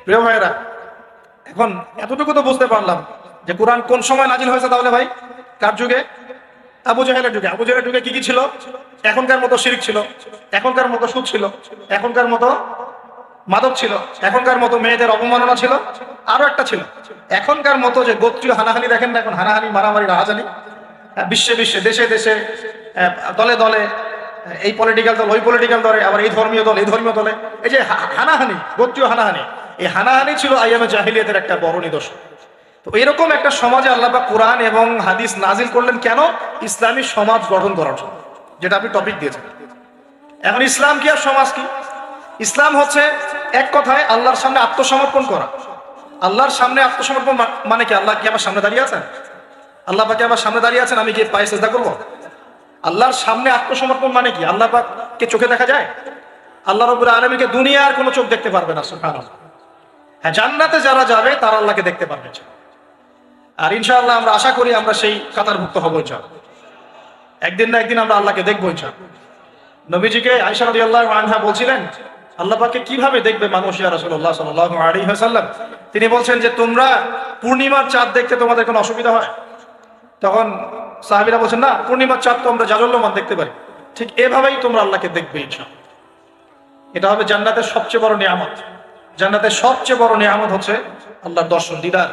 প্রিয় ভাইয়েরা, এখন এতটুকু তো বুঝতে পারলাম যে কোরআন কোন সময় নাজিল হয়েছে। তাহলে ভাই কার যুগে? আবু জাহেলের যুগে। আবু জাহেলের যুগে কি কি ছিল? এখনকার মতো শিরক ছিল, এখনকার মতো সুদ ছিল, এখনকার মতো মাদক ছিল, এখনকার মতো মেয়েদের অবমাননা ছিল, আরো একটা ছিল এখনকার মতো যে গোত্রীয় হানাহানি। দেখেন না এখন হানাহানি, মারামারি, রাহাজানি বিশ্বে বিশ্বে, দেশে দেশে, দলে দলে, এই পলিটিক্যাল দল ওই পলিটিক্যাল দলে, আবার এই ধর্মীয় দল এই ধর্মীয় দলে, এই যে হানাহানি, গোত্রীয় হানাহানি, এই হানাহানি ছিল আইয়ামে জাহিলিয়াতের একটা বড় নিদর্শন। তো এরকম একটা সমাজে আল্লাহ পাক কোরআন এবং হাদিস নাজিল করলেন কেন? ইসলামী সমাজ গঠন করার জন্য, যেটা আপনি টপিক দিয়েছেন। এখন ইসলাম কি আর সমাজ কি? ইসলাম হচ্ছে এক কথায় আল্লাহর সামনে আত্মসমর্পণ করা। আল্লাহর সামনে আত্মসমর্পণ মানে কি? আল্লাহ কি আমার সামনে দাঁড়িয়ে আছেন? আল্লাহ পাকে আমার সামনে দাঁড়িয়ে আছেন, আমি কি পায়ে সেজদা করবো? আল্লাহর সামনে আত্মসমর্পণ মানে কি? আল্লাহ পাককে চোখে দেখা যায়? আল্লাহ রাব্বুল আলামিনকে দুনিয়ার কোনো চোখ দেখতে পারবে না, সুবহানাল্লাহ। হ্যাঁ, জান্নাতে যারা যাবে তারা আল্লাহকে দেখতে পারবে। আর ইনশাআল্লাহ আমরা আশা করি আমরা সেই কাতারভুক্ত হবো ইনশাআল্লাহ। একদিন না একদিন আমরা আল্লাহকে দেখবো ইনশাআল্লাহ। নবীজিকে আয়েশা রাদিয়াল্লাহু আনহা বলছিলেন, আল্লাহ পাককে কিভাবে দেখবে মানুষ ইয়া রাসূলুল্লাহ সাল্লাল্লাহু আলাইহি ওয়াসাল্লাম? তিনি বলছেন যে তোমরা পূর্ণিমার চাঁদ দেখতে তোমাদের কোনো অসুবিধা হয়? তখন সাহাবীরা বলছেন, না, পূর্ণিমার চাঁদ তো আমরা জাজল্যমান দেখতে পারি। ঠিক এভাবেই তোমরা আল্লাহকে দেখবে ইনশাআল্লাহ। এটা হবে জান্নাতের সবচেয়ে বড় নিয়ামত। জান্নাতের সবচেয়ে বড় নিয়ামত হচ্ছে আল্লাহর দর্শন, দিদার।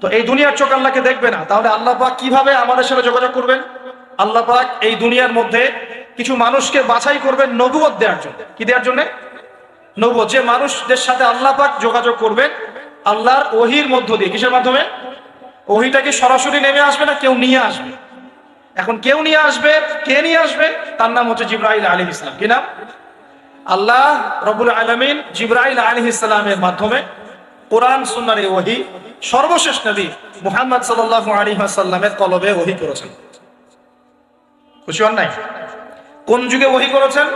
তো এই দুনিয়ার চোখ আল্লাহকে দেখবে না, তাহলে আল্লাহ পাক কিভাবে আমাদের সাথে যোগাযোগ করবেন? আল্লাহ পাক এই দুনিয়ার মধ্যে কিছু মানুষকে বাছাই করবেন নবুয়ত দেওয়ার জন্য। কি দেওয়ার জন্য? নবুয়ত। যে মানুষদের সাথে আল্লাহ পাক যোগাযোগ করবেন আল্লাহর ওহীর মধ্য দিয়ে। কিসের মাধ্যমে? ওহীটা কি সরাসরি নেমে আসবে না কেউ নিয়ে আসবে? এখন কেউ নিয়ে আসবে, কে নিয়ে আসবে? তার নাম হচ্ছে জিবরাইল আলাইহিস সালাম। কি নাম? আল্লাহ রাব্বুল আলামিন জিবরাইল আলাইহিস সালামের মাধ্যমে কোরআন সুন্নাহর এই ওহী সর্বশেষ নবী মুহাম্মদ সাল্লাল্লাহু আলাইহি ওয়াসাল্লামের কলবে ওহী করেছেন। খুশি হন নাই? কোন যুগে ওহী করেছেন?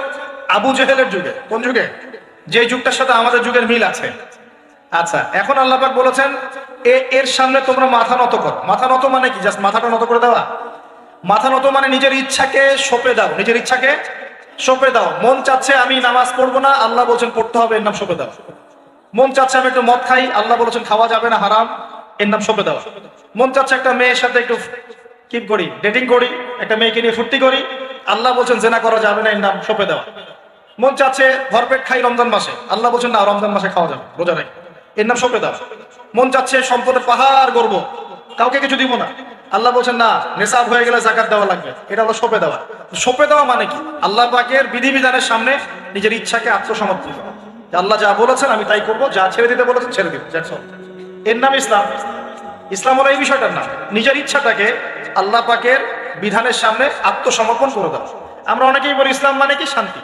আবু জেহেলের যুগে। কোন যুগে? যে যুগটার সাথে আমাদের যুগের মিল আছে। আচ্ছা, এখন আল্লাহ পাক বলেছেন এর সামনে তোমরা মাথা নত করো। মাথা নত মানে কি? জাস্ট মাথাটা নত করে দেওয়া? মাথা নত মানে নিজের ইচ্ছাকে সঁপে দাও। নিজের ইচ্ছাকে সঁপে দাও। মন চাচ্ছে আমি নামাজ পড়বো না, আল্লাহ বলছেন পড়তে হবে, এর নাম সঁপে দাও। মন চাচ্ছে আমি একটু মদ খাই, আল্লাহ বলেছেন খাওয়া যাবে না, হারাম, এর নাম সঁপে দেওয়া। মন চাচ্ছে একটা মেয়ের সাথে একটু কি করি, ডেটিং করি, একটা মেয়েকে নিয়ে ফুর্তি করি, আল্লাহ বলছেন জেনা করা যাবে না, এর নাম সঁপে দেওয়া। মন চাচ্ছে ভরপেট খাই রমজান মাসে, আল্লাহ বলছেন না, রমজান মাসে খাওয়া যাবে, রোজা রাখি, এর নাম সঁপে দেওয়া। মন চাচ্ছে সম্পদের পাহাড় গর্ব, কাউকে কিছু দিব না, আল্লাহ বলছেন না, নেশাব হয়ে গেলে যাকাত দেওয়া লাগবে, এটা হলো সঁপে দেওয়া। সঁপে দেওয়া মানে কি? আল্লাহ পাকের বিধিবিধানের সামনে নিজের ইচ্ছাকে আত্মসমর্পণ করা। আল্লাহ যা বলেছেন আমি তাই করবো, যা ছেড়ে দিতে বলেছেন ছেড়ে দিব, এর নাম ইসলাম। ইসলাম হলো এই বিষয়টার নাম, নিজের ইচ্ছাটাকে আল্লাহ পাকের বিধানের সামনে আত্মসমর্পণ করে দেওয়া। আমরা অনেকেই বলি ইসলাম মানে কি? শান্তি।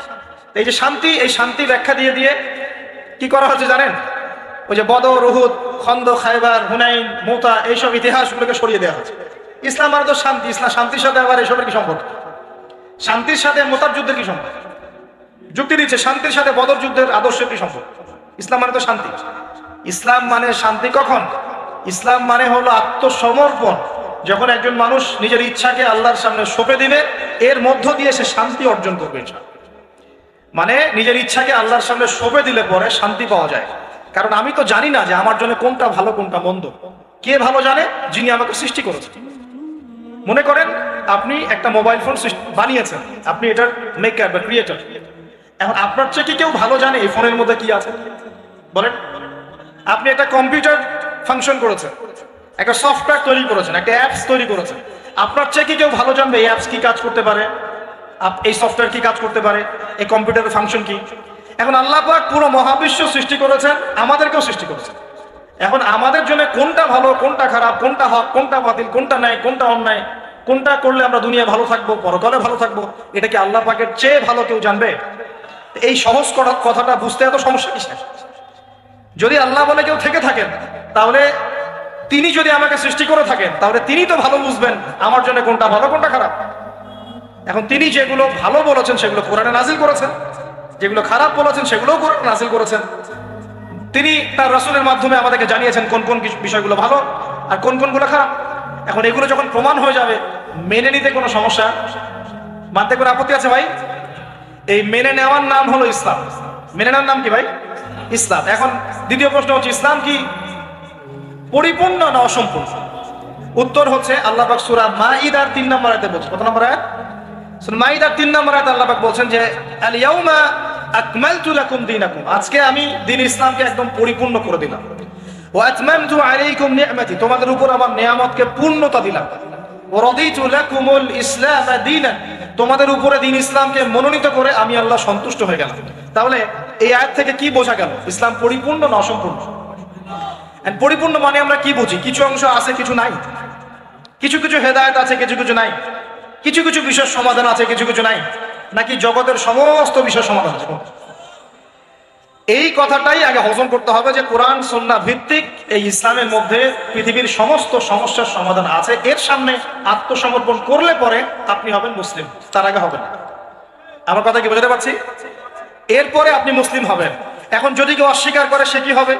এই যে শান্তি, এই শান্তি ব্যাখ্যা দিয়ে দিয়ে কি করা হচ্ছে জানেন? ওই যে বদর, উহুদ, খন্দক, খায়বার, হুনাইন, মুতা, এইসব ইতিহাসগুলোকে সরিয়ে দেওয়া হচ্ছে। ইসলাম মানে তো শান্তি। ইসলাম শান্তির সাথে আবার এসবের কি সম্পর্ক? শান্তির সাথে মুতার যুদ্ধের কি সম্পর্ক? যুক্তি দিচ্ছে শান্তির সাথে বদর যুদ্ধের আদর্শের কি সম্পর্ক? ইসলাম মানে তো শান্তি। ইসলাম মানে শান্তি কখন? ইসলাম মানে হলো আত্মসমর্পণ। যখন একজন মানুষ নিজের ইচ্ছাকে আল্লাহর সামনে সঁপে দিবে, এর মধ্য দিয়ে সে শান্তি অর্জন করবে। মানে নিজের ইচ্ছাকে আল্লাহর সামনে সঁপে দিলে পরে শান্তি পাওয়া যায়। কারণ আমি তো জানি না যে আমার জন্য কোনটা ভালো কোনটা মন্দ। কে ভালো জানে? যিনি আমাকে সৃষ্টি করেছেন। মনে করেন আপনি একটা মোবাইল ফোন বানিয়েছেন, আপনি এটার মেকার বা ক্রিয়েটর। এখন আপনার চেয়ে কি কেউ ভালো জানে এই ফোনের মধ্যে কি আছে? বলেন। আপনি একটা কম্পিউটার ফাংশন করেছেন, একটা সফটওয়্যার তৈরি করেছেন, একটা অ্যাপস তৈরি করেছেন। আপনার চেয়ে কি কেউ ভালো জানবে এই অ্যাপস কি কাজ করতে পারে, এই সফটওয়্যার কি কাজ করতে পারে, এই কম্পিউটারের ফাংশন কি? এখন আল্লাহ পাক পুরো মহাবিশ্ব সৃষ্টি করেছেন, আমাদেরকেও সৃষ্টি করেছেন। এখন আমাদের জন্য কোনটা ভালো কোনটা খারাপ, কোনটা হক কোনটা বাতিল, কোনটা ন্যায় কোনটা অন্যায়, কোনটা করলে আমরা দুনিয়া ভালো থাকবো, পরকালে ভালো থাকবো, এটা কি আল্লাহ পাকের চেয়ে ভালো কেউ জানবে? এই সহজ কথাটা বুঝতে এত সমস্যা কিসের? যদি আল্লাহ বলে কেউ থেকে থাকেন, তাহলে তিনি যদি আমাকে সৃষ্টি করে থাকেন, তাহলে তিনি তো ভালো বুঝবেন আমার জন্য কোনটা ভালো কোনটা খারাপ। এখন তিনি যেগুলো ভালো বলেছেন সেগুলো কোরআনে নাজিল করেছেন, যেগুলো খারাপ বলেছেন সেগুলোও কোরআনে নাজিল করেছেন। তিনি তার রাসূলের মাধ্যমে আমাদেরকে জানিয়েছেন কোন কোন বিষয়গুলো ভালো আর কোন কোনগুলো খারাপ। এখন এগুলো যখন প্রমাণ হয়ে যাবে, মেনে নিতে কোনো সমস্যা, মানতে কোনো আপত্তি আছে ভাই? এই মেনে নেওয়ার নাম হলো ইসলাম। মেনে নেওয়ার নাম কি ভাই? ইসলাম। এখন দ্বিতীয় প্রশ্ন হচ্ছে, ইসলাম কি পরিপূর্ণ না অসম্পূর্ণ? উত্তর হচ্ছে, আল্লাহ পাক সূরা মাইদার 3 নম্বর আয়াতে বলছেন। কত নম্বর আয়াত? সূরা মাইদার 3 নম্বর আয়াতে আল্লাহ পাক বলছেন যে আল ইয়াউমা আকমালতু লাকুম দীনাকুম, আজকে আমি দ্বীন ইসলামকে একদম পরিপূর্ণ করে দিলাম। ওয়া আতমামতু আলাইকুম নি'মাতি, তোমাদের উপর আমার নিয়ামতকে পূর্ণতা দিলাম। ওয়া রাদিতু লাকুমুল ইসলাম দীনান, তোমাদের উপরে দ্বীন ইসলামকে মনোনীত করে আমি আল্লাহ সন্তুষ্ট হয়ে গেলাম। তাহলে এই আয়াত থেকে কি বোঝা গেল? ইসলাম পরিপূর্ণ না অসম্পূর্ণ? পরিপূর্ণ মানে আমরা কি বুঝি? কিছু অংশ আছে, কিছু নাই। কিছু কিছু হেদায়েত আছে, কিছু কিছু নাই। কিছু কিছু বিষয়ের সমাধান আছে, কিছু কিছু নাই। নাকি জগতের সমস্ত বিষয়ের সমাধান আছে? এই কথাটাই আগে হজম করতে হবে যে কোরআন সুন্নাহ ভিত্তিক এই ইসলামের মধ্যে পৃথিবীর সমস্ত সমস্যার সমাধান আছে। এর সামনে আত্মসমর্পণ করলে পরে আপনি হবেন মুসলিম, তার আগে হবেন না। আমার কথা কি বুঝতে পারছি? এরপরে আপনি মুসলিম হবেন। এখন যদি কেউ অস্বীকার করে সে কি হবে?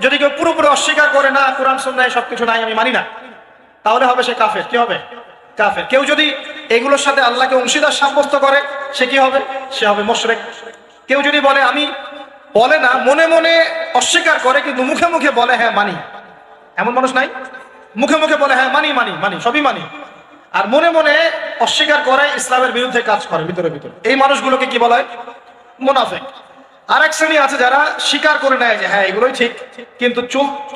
যদি কেউ পুরোপুরি অস্বীকার করে, না কোরআন সুন্নাহ সবকিছু নাই, আমি মানি না, তাহলে হবে সে কাফের। কি হবে? কাফের। কেউ যদি এগুলোর সাথে আল্লাহকে অংশীদার সাব্যস্ত করে সে কি হবে? সে হবে মুশরিক। কেউ যদি বলে, আমি বলে না, মনে মনে অস্বীকার করে কিন্তু মুখে মুখে বলে হ্যাঁ মানি, এমন মানুষ নাই? মুখে মুখে বলে হ্যাঁ মানি মানি মানি সবই মানি, আর মনে মনে অস্বীকার করে, ইসলামের বিরুদ্ধে কাজ করে ভিতরে ভিতরে। এই মানুষগুলোকে কি বলা হয়? মুনাফিক। আরেক শ্রেণী আছে যারা স্বীকার করে নেয় যে হ্যাঁ এগুলোই ঠিক, কিন্তু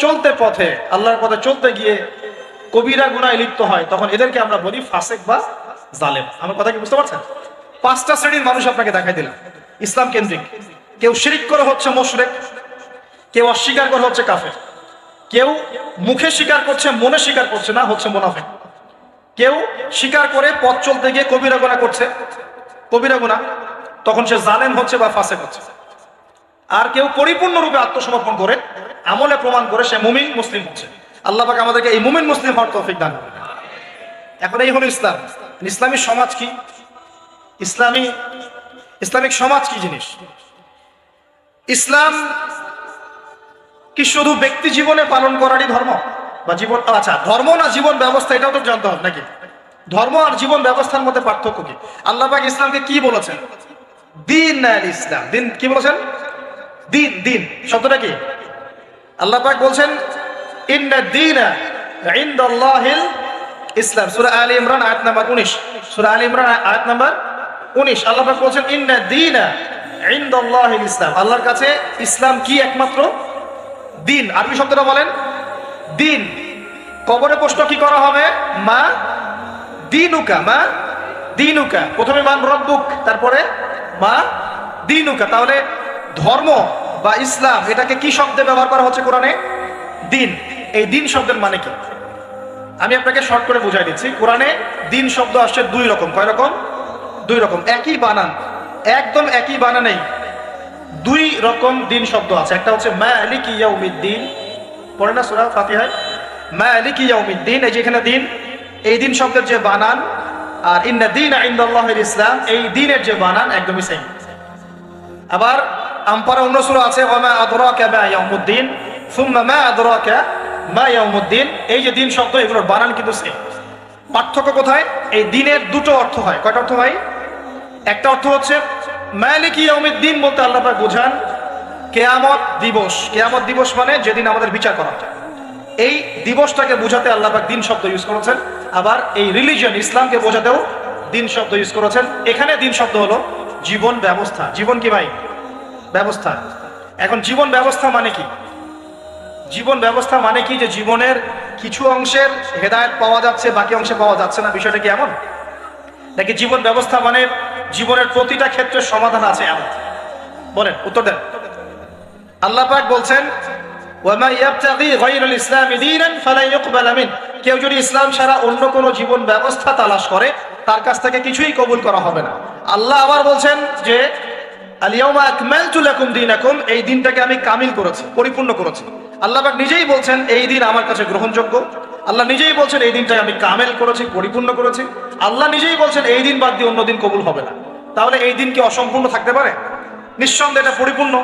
চলতে পথে আল্লাহর পথে চলতে গিয়ে কবিরা গুনাহে লিপ্ত হয়, তখন এদেরকে আমরা বলি ফাসিক বা জালেম। আমার কথা কি বুঝতে পারছেন? 5টা শ্রেণীর মানুষ আপনাকে দেখাই দিলাম ইসলাম কেন্দ্রিক। কেউ শিরিক করে হচ্ছে মুশরিক, কেউ অস্বীকার করে হচ্ছে কাফের, কেউ মুখে স্বীকার করছে মনে স্বীকার করছে না, হচ্ছে মুনাফিক, কেউ স্বীকার করে পথ চলতে গিয়ে কবিরা গুনাহ করছে, কবিরা গুনাহ, তখন সে জালেম হচ্ছে বা ফাসিক হচ্ছে। আর কেউ পরিপূর্ণরূপে আত্মসমর্পণ করে আমলে প্রমাণ করে সে মুমিন মুসলিম হচ্ছে। আল্লাহ পাক আমাদেরকে এই মুমিন মুসলিম হওয়ার তৌফিক দান করুন। এখন এই হলো ইসলাম। ইসলামী সমাজ কি? ইসলামিক সমাজ কি জিনিস? ইসলাম কি শুধু ব্যক্তি জীবনে পালন করারই ধর্ম বা জীবন? আচ্ছা, ধর্ম না জীবন ব্যবস্থা, এটাও তো জানতে হবে নাকি? ধর্ম আর জীবন ব্যবস্থার মধ্যে পার্থক্য কি? আল্লাহ পাক ইসলামকে কি বলেছেন? দ্বীন আল ইসলাম। দ্বীন কি বলেছেন? দ্বীন। দ্বীন শব্দটা কি? আল্লাহ পাক বলছেন ইন্না দ্বীনা ইনদাল্লাহিল ইসলাম। সূরা আলে ইমরান আয়াত নাম্বার 19। সূরা আলে ইমরান আয়াত নাম্বার 19 আল্লাহ পাক বলছেন ইন্না দ্বীনা ইনদাল্লাহিল ইসলাম। আল্লাহর কাছে ইসলাম কি? একমাত্র দ্বীন। আরবি শব্দটা বলেন, দ্বীন। কবরে প্রশ্ন কি করা হবে? মা দীনুকা, মা দীনুকা। প্রথমে মান রব্বুক, তারপরে মা দীনুকা। তাহলে ধর্ম বা ইসলাম এটাকে কি শব্দে ব্যবহার করা হচ্ছে কোরআনে? দ্বীন। এই দ্বীন শব্দের মানে কি? আমি আপনাকে শর্ট করে বুঝাই দিচ্ছি। কোরআনে দ্বীন শব্দ আসছে 2 রকম। কয় রকম? 2 রকম। একই বানান, একদম একই বানানেই 2 রকম দ্বীন শব্দ আছে। একটা হচ্ছে মালিকি ইয়াউমিদ্দিন, পড়ে না সূরা ফাতিহায়, মালিকি ইয়াউমিদ্দিন। এই যে এখানে দ্বীন, এই দ্বীন শব্দের যে বানান আর ইন্না দ্বীনা ইনদাল্লাহিল ইসলাম, এই দ্বীনের যে বানান একদমই সেম। আবার আম্পারা অন্য সূরা আছে ওয়ামা আদরাকা মা ইয়াউমুদ্দিন সুম্মা মা আদরাকা মা ইয়াউমুদ্দিন। এই যে দ্বীন শব্দ, এগুলোর বানান কিন্তু সেম। পার্থক্য কোথায়? এই দ্বীনের 2টো অর্থ হয়। কয়টা অর্থ হয়? একটা অর্থ হচ্ছে মালিকি ইয়াউমিদ্দিন বলতে আল্লাহ পাক বোঝান কিয়ামত দিবস। কিয়ামত দিবস মানে যেদিন আমাদের বিচার করা হবে, এই দিবসটাকে বোঝাতে আল্লাহ পাক দ্বীন শব্দ ইউজ করেছেন। আবার এই রিলিজিয়ন ইসলামকে বোঝাতেও দ্বীন শব্দ ইউজ করেছেন। এখানে দ্বীন শব্দ হলো জীবন ব্যবস্থা। জীবন কি ভাই? ব্যবস্থা। এখন জীবন ব্যবস্থা মানে কি? জীবন ব্যবস্থা মানে কি? যে জীবনের কিছু অংশের হেদায়েত পাওয়া যাচ্ছে, বাকি অংশে পাওয়া যাচ্ছে না, বিষয়টা কি এমন? নাকি জীবন ব্যবস্থা মানে জীবনের প্রতিটা ক্ষেত্রে সমাধান আছে এমন? বলেন, উত্তর দেন। আল্লাহ পাক বলছেন ওয়ামা ইয়াবতাগি গায়রাল ইসলামি দীনান ফালান ইউকবালা মিন। কেউ যদি ইসলাম ছাড়া অন্য কোনো জীবন ব্যবস্থা তালাশ করে, তার কাছ থেকে কিছুই কবুল করা হবে না। আল্লাহ আবার বলছেন যে আল ইয়াউমা আকমালতু লাকুম দীনাকুম, এই দিনটাকে আমি কামিল করেছি, পরিপূর্ণ করেছি। আল্লাহ পাক নিজেই বলছেন এই দিন আমার কাছে গ্রহণযোগ্য। আল্লাহ নিজেই বলছেন এই দিনটাকে আমি কামেল করেছি, পরিপূর্ণ করেছি। আল্লাহ নিজেই বলছেন এই দিন বাদ দিয়ে অন্য দিন কবুল হবে না। তাহলে এই দিন কি অসম্পূর্ণ থাকতে পারে? নিঃসন্দেহে এটা পরিপূর্ণ।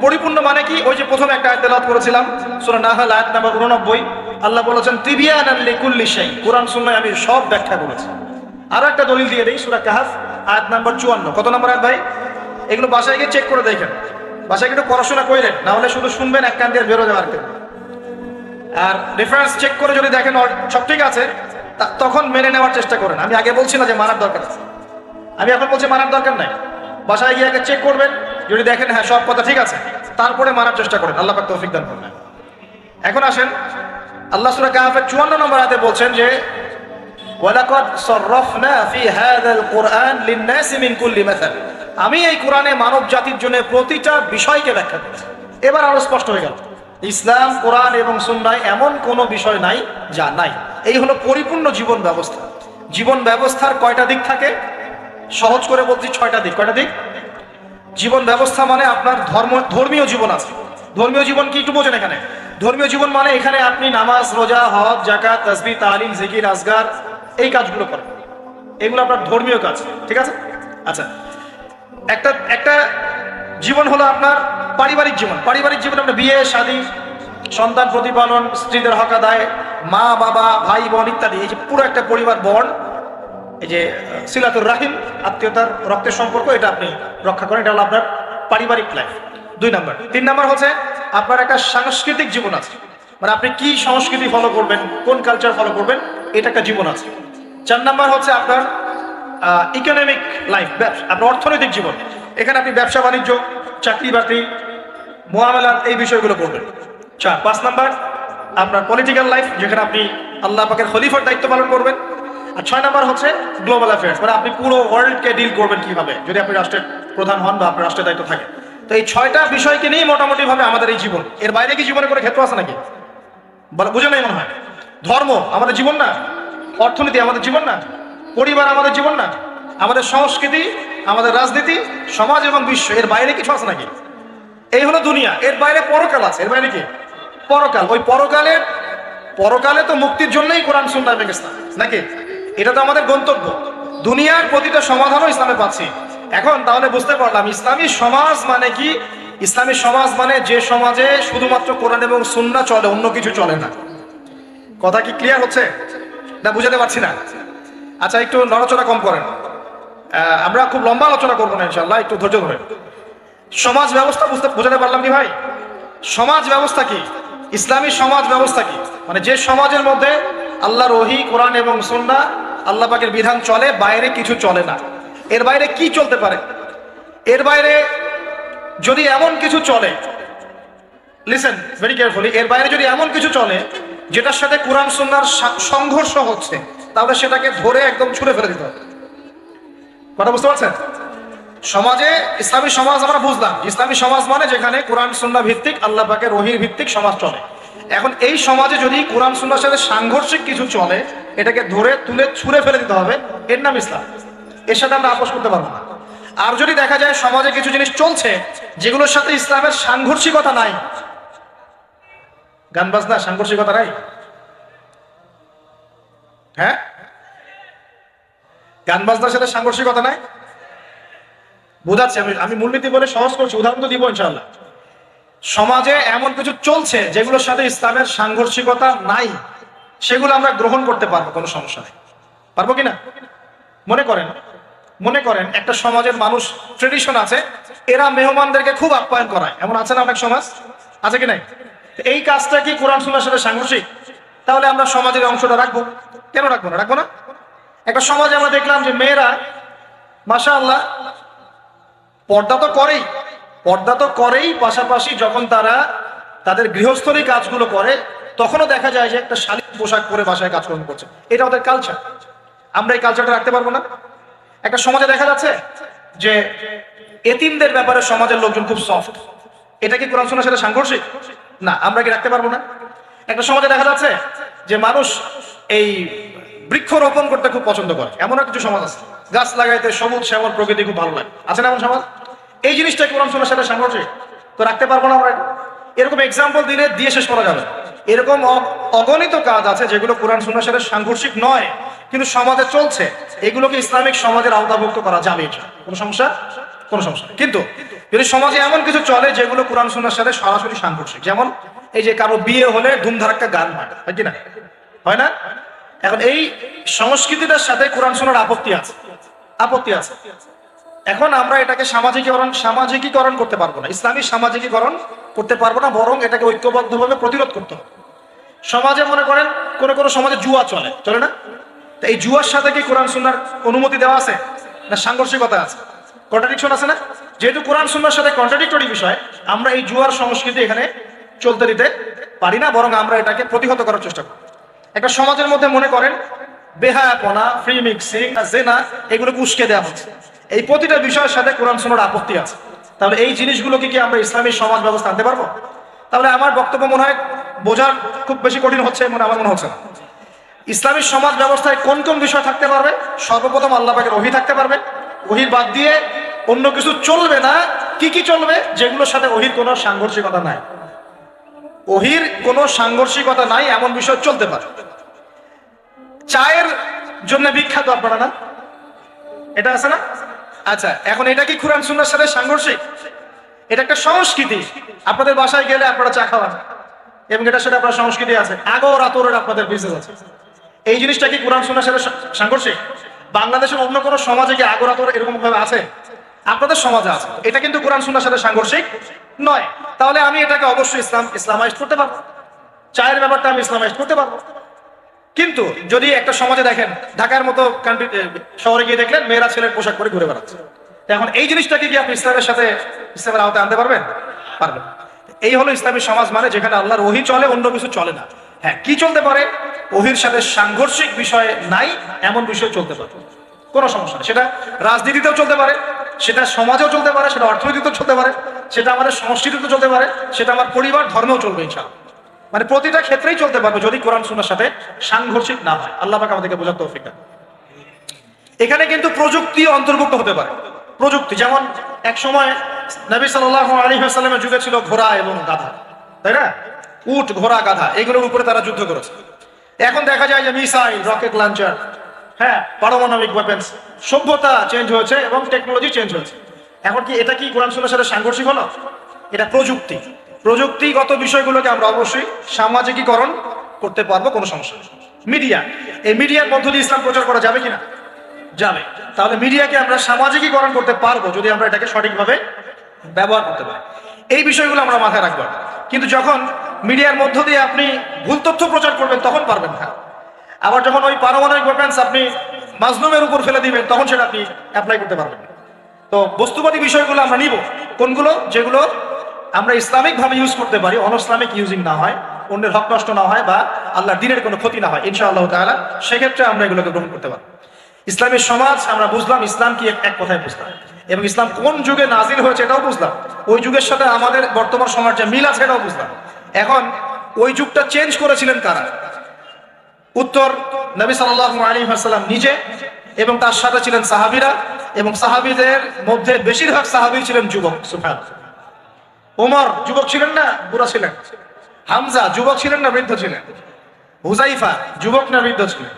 পরিপূর্ণ মানে কি? ওই যে প্রথমে একটা আয়াত তেলাওয়াত করেছিলাম, সূরা নাহল আয়াত নাম্বার 89। আল্লাহ বলেছেন তিবিয়ানান লিকুল্লি শাই। কোরআন সুন্নাহ আমি সব ব্যাখ্যা করেছি। আরো একটা দলিল দিয়ে দেই, সূরা কাহফ আয়াত নাম্বার 54। কত নম্বর আয়াত ভাই? এগুলো বাসায় গিয়ে চেক করে দেখেন। বাসায় একটু পড়াশোনা করেন, না হলে শুধু শুনবেন এক কান দিয়ে বেরো যাওয়ার কেউ। আর রেফারেন্স চেক করে যদি দেখেন সব ঠিক আছে, তখন মেনে নেওয়ার চেষ্টা করেন। আমি আগে বলছি না যে মানার দরকার আছে, আমি এখন বলছি মানার দরকার নাই। বাসায় গিয়ে আগে চেক করবেন, যদি দেখেন হ্যাঁ সব কথা ঠিক আছে, তারপরে মানার চেষ্টা করেন। আল্লাহ পাক তৌফিক দান করবেন। এখন আসেন, আল্লাহ সূরা কাহফের 54 নম্বর আয়াতে বলছেন যে ওয়ালাকাদ সাররাফনা ফি হাযাল কুরআন লিন-নাসি মিন কুল্লি মাসাল, আমি এই কোরআনে মানব জাতির জন্য প্রতিটা বিষয়কে ব্যাখ্যা করেছি। এবার আরো স্পষ্ট হয়ে গেল, ইসলাম, কোরআন এবং সুন্নাহয় এমন কোনো বিষয় নাই যা নাই। এই হলো পরিপূর্ণ জীবন ব্যবস্থা। জীবন ব্যবস্থার কয়টা দিক থাকে? সহজ করে বলছি 6টা দিক। কয়টা দিক? জীবন ব্যবস্থা মানে আপনার ধর্মীয় জীবন আছে। ধর্মীয় জীবন কি একটু বোঝেন এখানে? ধর্মীয় জীবন মানে এখানে আপনি নামাজ, রোজা, হজ, যাকাত, তাসবিহ, তাহলিল, জিকির, আজগার, এই কাজগুলো করেন। এগুলো আপনার ধর্মীয় কাজ, ঠিক আছে? আচ্ছা, একটা জীবন হলো আপনার পারিবারিক জীবন। পারিবারিক জীবন আপনার বিয়ে, শাদী, সন্তান প্রতিপালন, স্ত্রীদের হক আদায়, মা বাবা, ভাই বোন ইত্যাদি, এই যে পুরো একটা পরিবার বর্ণ, এই যে সিলাতুর রাহিম, আত্মীয়তার রক্তের সম্পর্ক, এটা আপনি রক্ষা করেন। এটা হলো আপনার পারিবারিক লাইফ। 2 নম্বর। 3 নম্বর হচ্ছে আপনার একটা সাংস্কৃতিক জীবন আছে, মানে আপনি কি সংস্কৃতি ফলো করবেন, কোন কালচার ফলো করবেন, এটা একটা জীবন আছে। 4 নম্বর হচ্ছে আপনার ইকোনমিক লাইফ, আপনার অর্থনৈতিক জীবন। এখানে আপনি ব্যবসা বাণিজ্য, চাকরি বাকরি, মুআমালাত, এই বিষয়গুলো করবেন। 5 নম্বর আপনার পলিটিক্যাল লাইফ, যেখানে আপনি আল্লাহ পাকের খলিফার দায়িত্ব পালন করবেন। আর 6 নম্বর হচ্ছে গ্লোবাল অ্যাফেয়ার্স, মানে আপনি পুরো ওয়ার্ল্ডকে ডিল করবেন কিভাবে, যদি আপনি রাষ্ট্রের প্রধান হন বা আপনার রাষ্ট্রের দায়িত্ব থাকে। তো এই 6টা বিষয়কে নিয়ে মোটামুটি ভাবে আমাদের এই জীবন। এর বাইরে কি জীবনে কোনো ক্ষেত্র আছে নাকি? বুঝে নাই মনে হয়? ধর্ম আমাদের জীবন না, অর্থনীতি আমাদের জীবন না, পরিবার আমাদের জীবন না, আমাদের সংস্কৃতি, আমাদের রাজনীতি, সমাজ এবং বিশ্ব, এর বাইরে কিছু আছে নাকি? এই হলো দুনিয়া। এর বাইরে পরকাল আছে। এর বাইরে কি? পরকাল। ওই পরকালে তো মুক্তির জন্যই কোরআন সুন্নাহ এবং ইসলাম, নাকি? এটা তো আমাদের গন্তব্য। দুনিয়ার প্রতিটা সমাধানও ইসলামে পাচ্ছি। এখন তাহলে বুঝতে পারলাম ইসলামী সমাজ মানে কি। ইসলামী সমাজ মানে যে সমাজে শুধুমাত্র কোরআন এবং সুন্নাহ চলে, অন্য কিছু চলে না। কথা কি ক্লিয়ার হচ্ছে না? বুঝাতে পারছি না? আচ্ছা, একটু নড়াচড়া কম করেন। আমরা খুব লম্বা আলোচনা করবো না ইনশাআল্লাহ, একটু ধৈর্য ধরেন। সমাজ ব্যবস্থা বুঝাতে পারলাম কি ভাই? সমাজ ব্যবস্থা কি? ইসলামী সমাজ ব্যবস্থা কি? মানে যে সমাজের মধ্যে আল্লাহর ওহী, কোরআন এবং সুন্নাহ, আল্লাহ পাকের বিধান চলে, বাইরে কিছু চলে না। এর বাইরে কি চলতে পারে? এর বাইরে যদি এমন কিছু চলে, লিসেন ভেরি কেয়ারফুলি, এর বাইরে যদি এমন কিছু চলে যেটার সাথে কোরআন সুন্নাহর সংঘর্ষ হচ্ছে, তাহলে সেটাকে ধরে একদম ছুঁড়ে ফেলে দিতে হবে। কথা বুঝতে পারছেন? সমাজে ইসলামী সমাজ আমরা বুঝলাম, ইসলামী সমাজ মানে যেখানে কোরআন সুন্নাহ ভিত্তিক, আল্লাহ পাকের ওহীর ভিত্তিক সমাজ চলে। এখন এই সমাজে যদি কোরআন সুন্নাহর সাথে সাংঘর্ষিক কিছু চলে, এটাকে ধরে তুলে ছুঁড়ে ফেলে দিতে হবে। এর নাম ইসলাম। এর সাথে আমরা আপোষ করতে পারবো না। আর যদি দেখা যায় সমাজে কিছু জিনিস চলছে যেগুলোর সাথে ইসলামের সাংঘর্ষিকতা নাই, গান বাজনা সাংঘর্ষিকতা নাই, হ্যাঁ, গান বাজনার সাথে সাংঘর্ষিকতা নাই, বোঝাচ্ছি আমি মূলনীতি বলে সহজ করছি, উদাহরণ তো দিব ইনশাআল্লাহ। সমাজে এমন কিছু চলছে যেগুলোর সাথে ইসলামের সাংঘর্ষিকতা নাই, সেগুলো আমরা গ্রহণ করতে পারবো, কোনো সমস্যা নেই। পারবো কিনা? মনে করেন একটা সমাজের মানুষ, ট্রেডিশন আছে, এরা মেহমানদেরকে খুব আপ্যায়ন করায়, এমন আছে না অনেক সমাজ? আছে কি নাই? এই কাজটা কি কোরআন সুন্নাহর সাথে সাংঘর্ষিক? তাহলে আমরা সমাজের অংশটা রাখবো। কেন রাখবো না? রাখবো না। একটা সমাজে আমরা দেখলাম যে মেয়েরা মাশাআল্লাহ পর্দা তো করেই, পাশাপাশি যখন তারা তাদের গৃহস্থলী কাজগুলো করে, তখনও দেখা যায় যে একটা শালীন পোশাক পরে বাসায় কাজকর্ম করছে। এটা ওদের কালচার। আমরা এই কালচারটা রাখতে পারবো না? একটা সমাজে দেখা যাচ্ছে যে এতিমদের ব্যাপারে সমাজের লোকজন খুব সফট, এটা কি কোরআন সুন্নাহর সাথে সাংঘর্ষিক? না। আমরা কি রাখতে পারবো না? একটা সমাজে দেখা যাচ্ছে যে মানুষ এই বৃক্ষরোপণ করতে খুব পছন্দ করে, এমন কিছু সমাজ আছে, গাছ লাগাইতে সবুজ শ্যামল প্রকৃতি খুব ভালো লাগে, আছে না এমন সমাজ? এই জিনিসটা কোরআন সুন্নাহর সাথে সাংঘর্ষিক? তো রাখতে পারবো না আমরা। এরকম এক্সাম্পল দিয়ে শেষ করা যাবে। এরকম অগণিত কাজ আছে যেগুলো কোরআন সুন্নাহর সাথে সাংঘর্ষিক নয়, কিন্তু সমাজে চলছে। এগুলোকে ইসলামিক সমাজের আওতাভুক্ত করা যাবে, কোনো সমস্যা নেই। কিন্তু যদি সমাজে এমন কিছু চলে যেগুলো কোরআন সুন্নাহর সাথে সরাসরি সাংঘর্ষিক, যেমন এই যে কারো বিয়ে হলে ধুমধারাক্কা গান হয়, হয় কি না? হয় না? এখন এই সংস্কৃতিটার সাথে কোরআন সুন্নাহর আপত্তি আছে। এখন আমরা এটাকে সামাজিকীকরণ করতে পারবো না, ইসলামী সামাজিকীকরণ করতে পারবো না, বরং এটাকে ঐক্যবদ্ধভাবে প্রতিরোধ করতে হবে। সমাজে মনে করেন কোনো সমাজে জুয়া চলে না? তো এই জুয়ার সাথে কি কোরআন সুন্নাহর অনুমতি দেওয়া আছে না সাংঘর্ষিকতা আছে, কন্ট্রাডিকশন আছে না? যেহেতু কোরআন সুন্নাহর সাথে কন্ট্রাডিক্টরি বিষয়, আমরা এই জুয়ার সংস্কৃতি এখানে চলতে দিতে পারি না, বরং আমরা এটাকে প্রতিহত করার চেষ্টা করি। একটা সমাজের মধ্যে মনে করেন বেহায়াপনা, ফ্রি মিক্সিং, জেনা, এগুলোকে উস্কে দেওয়া হচ্ছে। এই প্রতিটা বিষয়ের সাথে কোরআন সুন্নাহর আপত্তি আছে। তাহলে এই জিনিসগুলোকে কি আমরা ইসলামী সমাজ ব্যবস্থা আনতে পারবো? তাহলে আমার বক্তব্য মনে হয় বোঝার খুব বেশি কঠিন হচ্ছে আমার মনে হচ্ছে না। ইসলামী সমাজ ব্যবস্থায় কোন কোন বিষয় থাকতে পারবে? সর্বপ্রথম আল্লাহ পাকের ওহী থাকতে পারবে, ওহীর বাদ দিয়ে অন্য কিছু চলবে না। কি কি চলবে? যেগুলোর সাথে ওহীর কোনো সাংঘর্ষিকতা নাই, ওহীর কোনো সাংঘর্ষিকতা নাই এমন বিষয় চলতে পারে। চায়ের জন্য বিখ্যাত আপনারা না, এটা আছে না? আচ্ছা, এখন এটা কি কোরআন সুন্নাহর সাথে সাংঘর্ষিক? এটা একটা সংস্কৃতি। আপনাদের বাসায় গেলে আপনারা চা খাওয়ান এবং এটার সাথে আপনার সংস্কৃতি আছে, আগর আতরের আপনাদের বিজনেস আছে। এই জিনিসটা কি কোরআন সুন্নাহর সাথে সাংঘর্ষিক? বাংলাদেশের অন্য কোনো সমাজে কি আগর আতর এরকম ভাবে আছে? আপনাদের সমাজে আছে, এটা কিন্তু কোরআন সুন্নাহর সাথে সাংঘর্ষিক নয়। তাহলে আমি এটাকে অবশ্যই ইসলামাইজ করতে পারবো, চায়ের ব্যাপারটা আমি ইসলামাইজ করতে পারবো। কিন্তু যদি একটা সমাজে দেখেন, ঢাকার মতো কান্ট্রি শহরে গিয়ে দেখলেন মেয়েরা ছেলের পোশাক পরে ঘুরে বেড়াচ্ছে, এখন এই জিনিসটাকে কি আপনি ইসলামের সাথে, ইসলামের আওতায় আনতে পারবেন? পারবেন। এই হলো ইসলামী সমাজ, মানে যেখানে আল্লাহর ওহী চলে, অন্য কিছু চলে না। হ্যাঁ, কি চলতে পারে? ওহীর সাথে সাংঘর্ষিক বিষয় নাই এমন বিষয় চলতে পারে, কোনো সমস্যা নেই। সেটা রাজনীতিতেও চলতে পারে, সেটা সমাজেও চলতে পারে, সেটা অর্থনীতিতেও চলতে পারে, সেটা আমাদের সংস্কৃতিতেও চলতে পারে, সেটা আমার পরিবার ধর্মেও চলবে ইনশাআল্লাহ। মানে প্রতিটা ক্ষেত্রেই চলতে পারবে যদি কোরআন সুন্নাহর সাথে সাংঘর্ষিক না হয়। আল্লাহ পাক আমাদেরকে বোঝার তৌফিক দেন। এখানে কিন্তু প্রযুক্তি অন্তর্ভুক্ত হতে পারে। প্রযুক্তি যেমন এক সময় নবী সাল্লাল্লাহু আলাইহি ওয়াসাল্লামের যুগে ছিল ঘোড়া এবং গাধা, তাই না? উট, ঘোড়া, গাধা, এগুলোর উপরে তারা যুদ্ধ করেছে। এখন দেখা যায় যে মিসাইল, রকেট লঞ্চার, হ্যাঁ, পারমাণবিক ওয়েপন্স, সভ্যতা চেঞ্জ হয়েছে এবং টেকনোলজি চেঞ্জ হয়েছে। এখন কি এটা কি কোরআন সুন্নাহর সাথে সাংঘর্ষিক হলো? এটা প্রযুক্তিগত বিষয়গুলোকে আমরা অবশ্যই সামাজিকীকরণ করতে পারবো, কোনো সমস্যা নেই। মিডিয়া, এই মিডিয়ার মধ্য দিয়ে ইসলাম প্রচার করা যাবে কিনা? যাবে। তাহলে মিডিয়াকে আমরা সামাজিকীকরণ করতে পারবো যদি আমরা এটাকে সঠিকভাবে ব্যবহার করতে পারি। এই বিষয়গুলো আমরা মাথায় রাখবো। কিন্তু যখন মিডিয়ার মধ্য দিয়ে আপনি ভুল তথ্য প্রচার করবেন তখন পারবেন না। আবার যখন ওই পারমাণবিক ওয়েপন্স আপনি মাজলুমের উপর ফেলে দিবেন তখন সেটা আপনি অ্যাপ্লাই করতে পারবেন না। তো বস্তুবাদী বিষয়গুলো আমরা নিব, কোনগুলো? যেগুলো আমরা ইসলামিক ভাবে ইউজ করতে পারি, অনইসলামিক ইউজিং না হয়, অন্যের হক নষ্ট না হয়, বা আল্লাহর দ্বীনের কোনো ক্ষতি না হয় ইনশাআল্লাহ তাআলা, সেক্ষেত্রে আমরা এগুলোকে গ্রহণ করতে পারি। ইসলামের সমাজ আমরা বুঝলাম, ইসলাম কি এক কথায় বুঝলাম, এবং ইসলাম কোন যুগে নাজিল হয়েছে এটাও বুঝলাম, ওই যুগের সাথে আমাদের বর্তমান সমাজে মিল আছে এটাও বুঝলাম। এখন ওই যুগটা চেঞ্জ করেছিলেন কারা? উত্তর, নবী সাল্লাল্লাহু আলাইহি ওয়াসাল্লাম নিজে, এবং তার সাথে ছিলেন সাহাবীরা, এবং সাহাবীদের মধ্যে বেশিরভাগ সাহাবী ছিলেন যুবক। সুবহানাল্লাহ। ওমর যুবক ছিলেন না বুড়া ছিলেন? হামজা যুবক ছিলেন না বৃদ্ধ ছিলেন? হুযাইফা যুবক না বৃদ্ধ ছিলেন?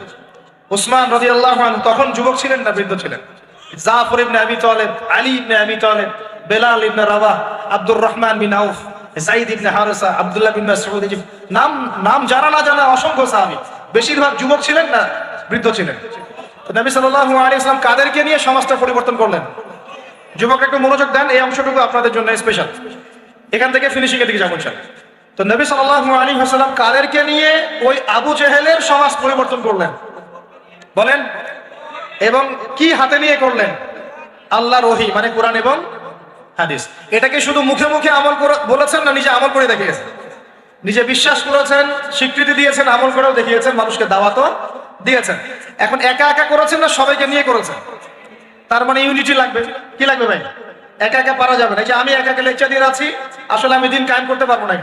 উসমান রাদিয়াল্লাহু আনহু তখন যুবক ছিলেন না বৃদ্ধ ছিলেন? জাফর ইবনে আবি তালেব, আলী ইবনে আবি তালেব, বেলাল ইবনে রাবাহ, আব্দুর রহমান বিন আউফ, যায়েদ ইবনে হারেসা, আব্দুল্লাহ বিন মাসউদ, নাম জানা না জানা অসংখ্য সাহাবী, বেশিরভাগ যুবক ছিলেন না বৃদ্ধ ছিলেন? তো নবী সাল্লাল্লাহু আলাইহি ওয়াসাল্লাম কাদেরকে নিয়ে সমাজটা পরিবর্তন করলেন? যুবকরা একটু মনোযোগ দেন, এই অংশটুকু আপনাদের জন্য স্পেশাল। এখান থেকে ফিনিশিং এর দিকে যাবো ইনশাআল্লাহ। তো নবী সাল্লাল্লাহু আলাইহি ওয়াসাল্লাম কাদেরকে নিয়ে ওই আবু জেহেলের সমাজ পরিবর্তন করলেন বলেন? এবং কি হাতে নিয়ে করলেন? আল্লাহর ওহী, মানে কোরআন এবং হাদিস। এটাকে শুধু মুখে মুখে আমল করে বলেছেন না নিজে আমল করে দেখিয়েছেন? নিজে বিশ্বাস করেছেন, স্বীকৃতি দিয়েছেন, আমল করেও দেখিয়েছেন, মানুষকে দাওয়াতও দিয়েছেন। এখন একা একা করেছেন না সবাইকে নিয়ে করেছেন? তার মানে ইউনিটি লাগবে। কি লাগবে ভাই? একা একা পারা যাবে না। যে আমি একা একা লেকচার দিয়ে যাচ্ছি, আসলে আমি দিন কায়েম করতে পারবো না।